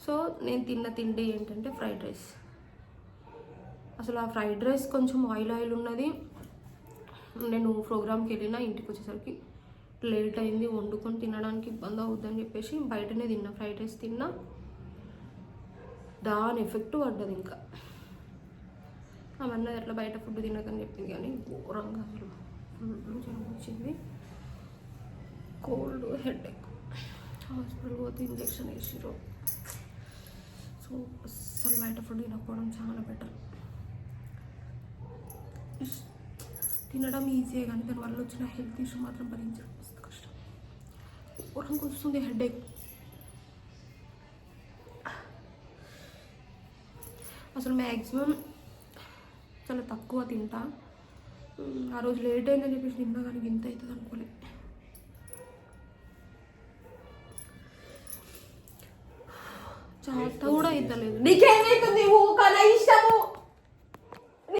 So నేను తిన్న తిండి ఏంటంటే ఫ్రైడ్ రైస్. అసలు ఆ ఫ్రైడ్ రైస్ కొంచెం ఆయిల్ ఉన్నది. నేను ప్రోగ్రామ్కి వెళ్ళినా ఇంటికి వచ్చేసరికి లేట్ అయింది, వండుకొని తినడానికి ఇబ్బంది అవుతుందని చెప్పేసి బయటనే తిన్నా. ఫ్రైడ్ రైస్ తిన్నా, దాని ఎఫెక్ట్ పడ్డది. ఇంకా అవన్నీ ఎట్లా బయట ఫుడ్ తినకని చెప్పింది, కానీ ఘోరంగా అసలు ఫుల్ జ్వరం వచ్చింది, కోల్డ్, హెడేక్. హాస్పిటల్ పోతే ఇంజెక్షన్ వేసిరు. సో అస్సలు బయట ఫుడ్ తినకపోవడం చాలా బెటర్. తినడం ఈజీయే కానీ దానివల్ల వచ్చిన హెల్త్ ఇష్యూ మాత్రం భరించడం మస్తు కష్టం. ఘోరంగా వస్తుంది హెడేక్. అసలు మ్యాక్సిమం చాలా తక్కువ తింటా. ఆ రోజు లేట్ అయిందని చెప్పేసి తిన్నా, కానీ ఇంత అవుతుంది అనుకోలే. చేత కూడా అవుతలేదు. నీకేమైతుంది ఊకన ఇష్టం